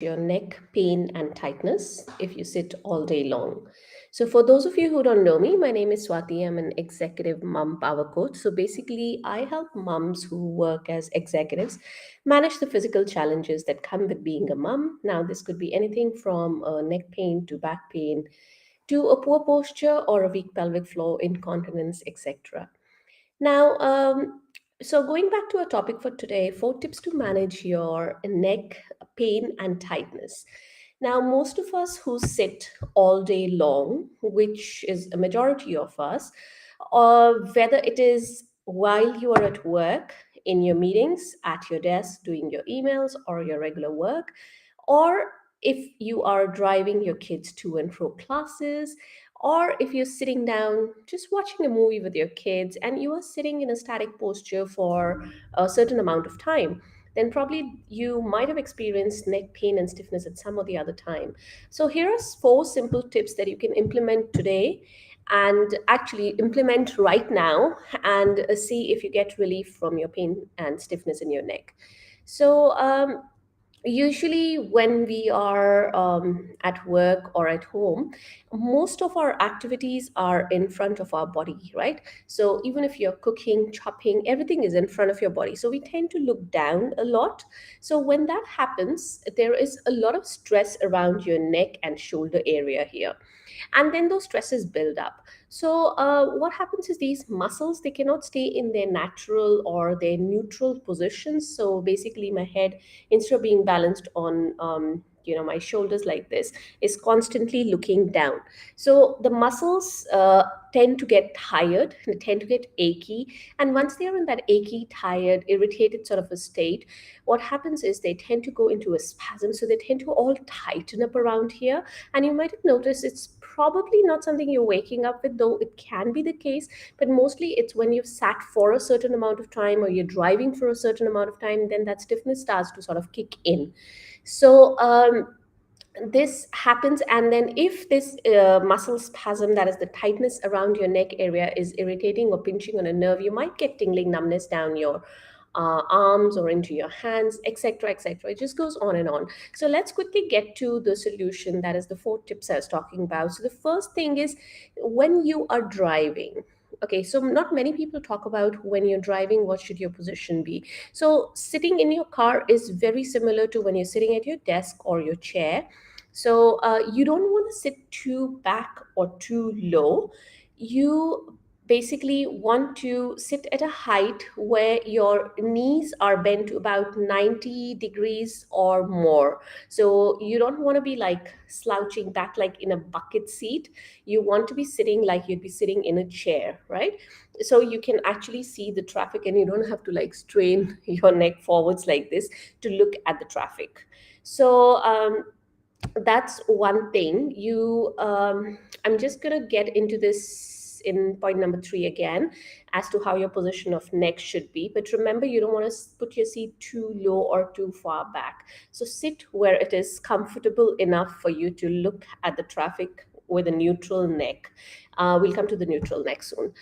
your neck pain and tightness if you sit all day long. So, for those of you who don't know me, my name is Swati. I'm an executive mom power coach. So, basically, I help moms who work as executives manage the physical challenges that come with being a mom. Now, this could be anything from neck pain to back pain to a poor posture or a weak pelvic floor, incontinence, etc. Now, so going back to our topic for today, 4 tips to manage your neck pain and tightness. Now, most of us who sit all day long, which is a majority of us, whether it is while you are at work, in your meetings, at your desk, doing your emails or your regular work, or if you are driving your kids to and fro classes, or if you're sitting down just watching a movie with your kids and you are sitting in a static posture for a certain amount of time, then probably you might have experienced neck pain and stiffness at some or the other time. So here are 4 simple tips that you can implement today and actually implement right now and see if you get relief from your pain and stiffness in your neck. So, usually when we are at work or at home, most of our activities are in front of our body, right? So even if you're cooking, chopping, everything is in front of your body, so we tend to look down a lot. So when that happens, there is a lot of stress around your neck and shoulder area here, and then those stresses build up. So what happens is these muscles, they cannot stay in their natural or their neutral positions. So basically my head, instead of being balanced on my shoulders like this, is constantly looking down. So the muscles tend to get tired, they tend to get achy, and once they are in that achy, tired, irritated sort of a state, what happens is they tend to go into a spasm. So they tend to all tighten up around here, and you might have noticed it's probably not something you're waking up with, though it can be the case, but mostly it's when you've sat for a certain amount of time or you're driving for a certain amount of time, then that stiffness starts to sort of kick in. So this happens, and then if this muscle spasm, that is the tightness around your neck area, is irritating or pinching on a nerve, you might get tingling numbness down your arms or into your hands, etc., etc. It just goes on and on. So let's quickly get to the solution, that is the 4 tips I was talking about. So the first thing is, when you are driving, okay, so not many people talk about when you're driving, what should your position be. So sitting in your car is very similar to when you're sitting at your desk or your chair. So you don't want to sit too back or too low. You basically want to sit at a height where your knees are bent to about 90 degrees or more. So you don't want to be like slouching back like in a bucket seat. You want to be sitting like you'd be sitting in a chair, right? So you can actually see the traffic and you don't have to like strain your neck forwards like this to look at the traffic. So that's one thing. I'm just going to get into this in point number 3 again, as to how your position of neck should be. But remember, you don't want to put your seat too low or too far back. So sit where it is comfortable enough for you to look at the traffic with a neutral neck. We'll come to the neutral neck soon.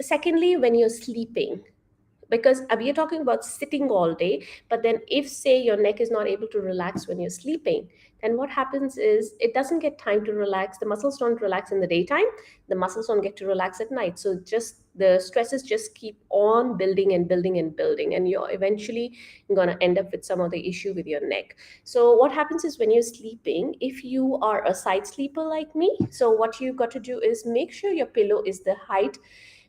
Secondly, when you're sleeping, because we are talking about sitting all day, but then if say your neck is not able to relax when you're sleeping, then what happens is it doesn't get time to relax. The muscles don't relax in the daytime, the muscles don't get to relax at night, so just the stresses just keep on building and building and building, and you're eventually going to end up with some other issue with your neck. So what happens is, when you're sleeping, if you are a side sleeper like me, so what you've got to do is make sure your pillow is the height.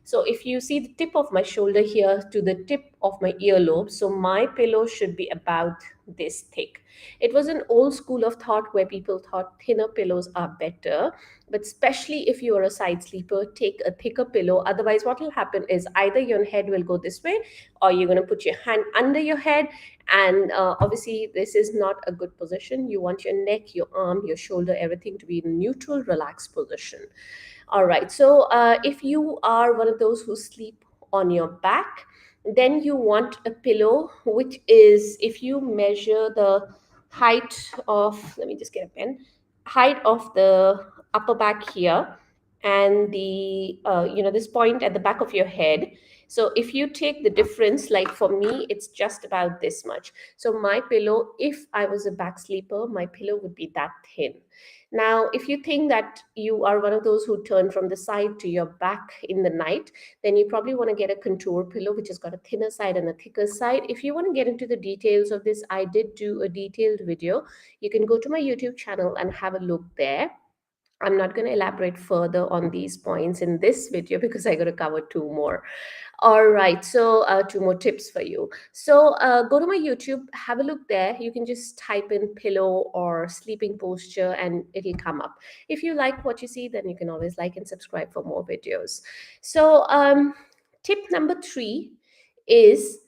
So if you see the tip of my shoulder here to the tip of my earlobe, so my pillow should be about this thick. It was an old school of thought where people thought thinner pillows are better, but especially if you are a side sleeper, take a thicker pillow. Otherwise, what will happen is either your head will go this way, or you're going to put your hand under your head, and obviously this is not a good position. You want your neck, your arm, your shoulder, everything to be in neutral, relaxed position. All right. So if you are one of those who sleep on your back, then you want a pillow which is, if you measure the height of, let me just get a pen, height of the upper back here, and the this point at the back of your head, So if you take the difference, like for me, it's just about this much. So my pillow, if I was a back sleeper, my pillow would be that thin. Now, if you think that you are one of those who turn from the side to your back in the night, then you probably want to get a contour pillow, which has got a thinner side and a thicker side. If you want to get into the details of this, I did do a detailed video. You can go to my YouTube channel and have a look there. I'm not going to elaborate further on these points in this video because I got to cover two more. All right, so two more tips for you. So go to my YouTube, have a look there. You can just type in pillow or sleeping posture and it'll come up. If you like what you see, then you can always like and subscribe for more videos. So tip number 3 is,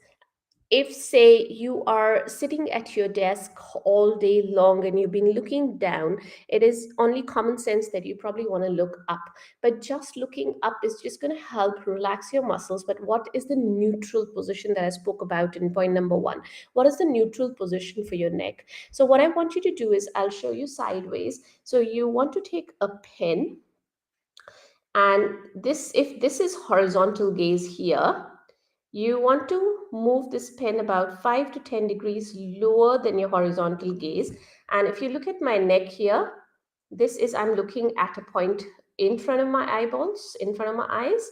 if say you are sitting at your desk all day long and you've been looking down, it is only common sense that you probably want to look up. But just looking up is just going to help relax your muscles. But what is the neutral position that I spoke about in point number 1? What is the neutral position for your neck? So what I want you to do is, I'll show you sideways. So you want to take a pen, and this, if this is horizontal gaze here, you want to move this pen about 5 to 10 degrees lower than your horizontal gaze. And if you look at my neck here, this is, I'm looking at a point in front of my eyeballs, in front of my eyes.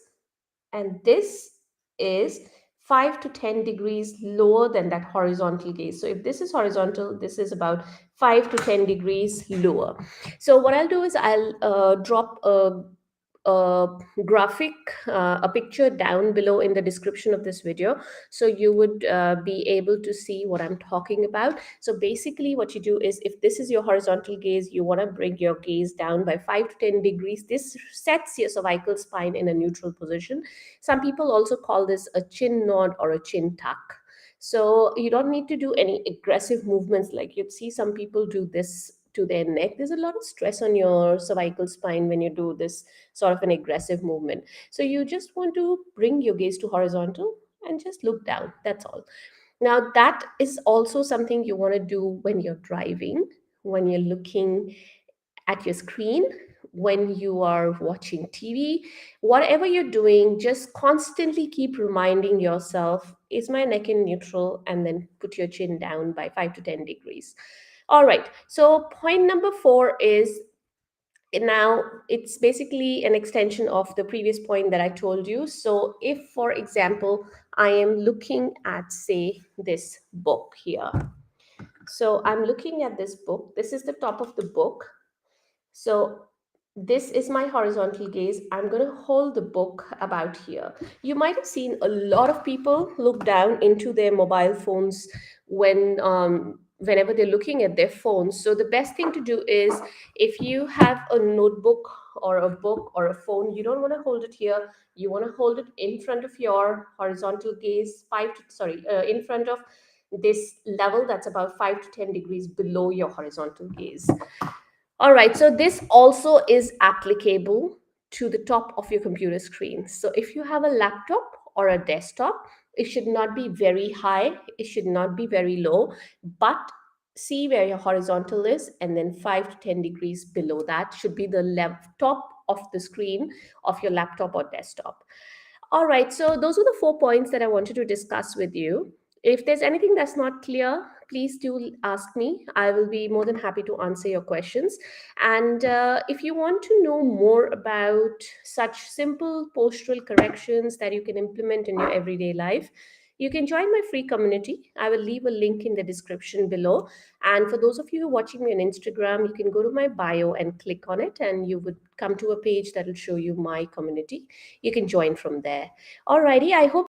And this is 5 to 10 degrees lower than that horizontal gaze. So if this is horizontal, this is about 5 to 10 degrees lower. So what I'll do is I'll drop a graphic, a picture down below in the description of this video, so you would be able to see what I'm talking about. So basically what you do is, if this is your horizontal gaze, you want to bring your gaze down by 5 to 10 degrees. This sets your cervical spine in a neutral position. Some people also call this a chin nod or a chin tuck. So you don't need to do any aggressive movements like you'd see some people do this to their neck. There's a lot of stress on your cervical spine when you do this sort of an aggressive movement. So you just want to bring your gaze to horizontal and just look down. That's all. Now, that is also something you want to do when you're driving, when you're looking at your screen, when you are watching TV, whatever you're doing, just constantly keep reminding yourself, is my neck in neutral? And then put your chin down by 5 to 10 degrees. All right. So point number 4 is, now it's basically an extension of the previous point that I told you. So if, for example, I am looking at, say, this book here. So I'm looking at this book. This is the top of the book. So this is my horizontal gaze. I'm going to hold the book about here. You might have seen a lot of people look down into their mobile phones whenever they're looking at their phones. So the best thing to do is, if you have a notebook or a book or a phone, you don't want to hold it here. You want to hold it in front of your horizontal gaze, in front of this level that's about 5 to 10 degrees below your horizontal gaze. All right, so this also is applicable to the top of your computer screen. So if you have a laptop or a desktop, it should not be very high, it should not be very low, but see where your horizontal is, and then 5 to 10 degrees below that should be the top of the screen of your laptop or desktop. All right, so those are the 4 points that I wanted to discuss with you. If there's anything that's not clear, please do ask me. I will be more than happy to answer your questions. And if you want to know more about such simple postural corrections that you can implement in your everyday life, you can join my free community. I will leave a link in the description below. And for those of you who are watching me on Instagram, you can go to my bio and click on it, and you would come to a page that will show you my community. You can join from there. Alrighty, I hope